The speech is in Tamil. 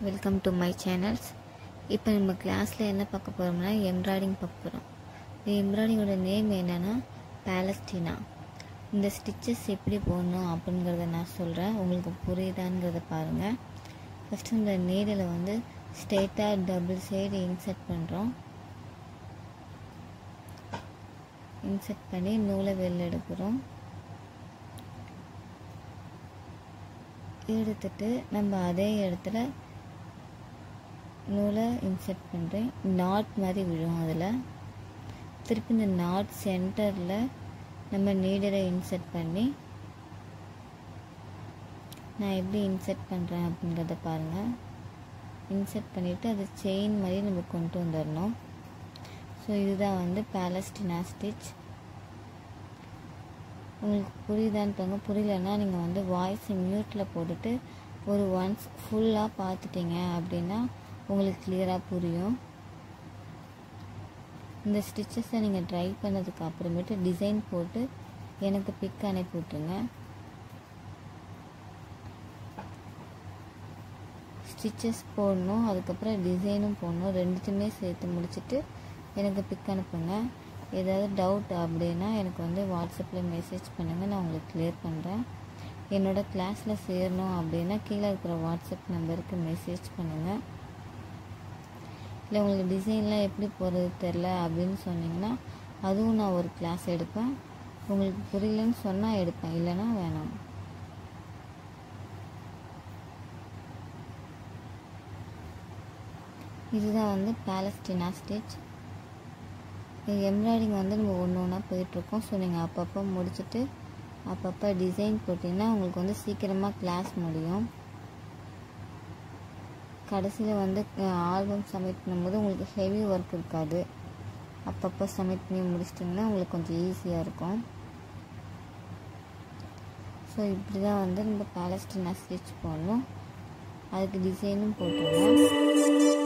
Welcome to my channels. இப்போ நம்ம கிளாஸில் என்ன பார்க்க போகிறோம்னா எம்ப்ராய்டிங் பார்க்க போகிறோம். இந்த எம்ப்ராய்டிங்கோட நேம் என்னென்னா பாலஸ்டீனா. இந்த ஸ்டிச்சஸ் எப்படி போடணும் அப்படிங்கிறத நான் சொல்கிறேன், உங்களுக்கு புரியுதாங்கிறத பாருங்கள். ஃபஸ்ட்டு இந்த நீடில் வந்து ஸ்ட்ரெயிட்டாக டபுள் சைடு இன்சர்ட் பண்ணுறோம். இன்சர்ட் பண்ணி நூலை வெளில எடுக்கிறோம். எடுத்துட்டு நம்ம அதே இடத்துல நூலை இன்சர்ட் பண்ணுறேன். நாட் மாதிரி விழும். அதில் திருப்பி இந்த நாட் சென்டரில் நம்ம நீடலை இன்சர்ட் பண்ணி நான் எப்படி இன்சர்ட் பண்ணுறேன் அப்படிங்கிறத பாருங்கள். இன்சர்ட் பண்ணிவிட்டு அது செயின் மாதிரி நம்ம கொண்டு வந்துடணும். ஸோ இதுதான் வந்து பாலஸ்டீனா ஸ்டிச். உங்களுக்கு புரியுதான்னு பாருங்க. புரியலன்னா நீங்கள் வந்து வாய்ஸ் மியூட்டில் போட்டுட்டு ஒரு ஒன்ஸ் ஃபுல்லாக பார்த்துட்டீங்க அப்படின்னா உங்களுக்கு கிளியராக புரியும். இந்த ஸ்டிச்சஸை நீங்கள் ட்ரை பண்ணதுக்கு அப்புறமேட்டு டிசைன் போட்டு எனக்கு பிக் அனுப்பி விட்ருங்க. ஸ்டிச்சஸ் போடணும், அதுக்கப்புறம் டிசைனும் போடணும். ரெண்டுத்தையுமே சேர்த்து முடிச்சுட்டு எனக்கு பிக் அனுப்புங்க. ஏதாவது டவுட் அப்படின்னா எனக்கு வந்து வாட்ஸ்அப்பில் மெசேஜ் பண்ணுங்கள், நான் உங்களுக்கு கிளியர் பண்ணுறேன். என்னோடய கிளாஸில் சேரணும் அப்படின்னா கீழே இருக்கிற வாட்ஸ்அப் நம்பருக்கு மெசேஜ் பண்ணுங்கள். இல்லை உங்களுக்கு டிசைன்லாம் எப்படி போகிறது தெரில அப்படின்னு சொன்னிங்கன்னா அதுவும் நான் ஒரு கிளாஸ் எடுப்பேன். உங்களுக்கு புரியலன்னு சொன்னால் எடுப்பேன், இல்லைன்னா வேணாம். இதுதான் வந்து பாலஸ்டீனா ஸ்டிச். எம்ப்ராய்டிங் வந்து நம்ம ஒன்று ஒன்றா போயிட்டுருக்கோம். ஸோ நீங்கள் அப்பப்போ முடிச்சுட்டு அப்பப்போ டிசைன் போட்டிங்கன்னா உங்களுக்கு வந்து சீக்கிரமாக கிளாஸ் முடியும். கடைசியில் வந்து ஆல்பம் சப்மிட் பண்ணும்போது உங்களுக்கு ஹெவி ஒர்க் இருக்காது. அப்பப்போ சப்மிட் பண்ணி முடிச்சிட்டிங்கன்னா உங்களுக்கு கொஞ்சம் ஈஸியாக இருக்கும். ஸோ இப்படி தான் வந்து நம்ம பாலஸ்டீனா ஸ்டிச் போடணும். அதுக்கு டிசைனும் போட்டுருங்க.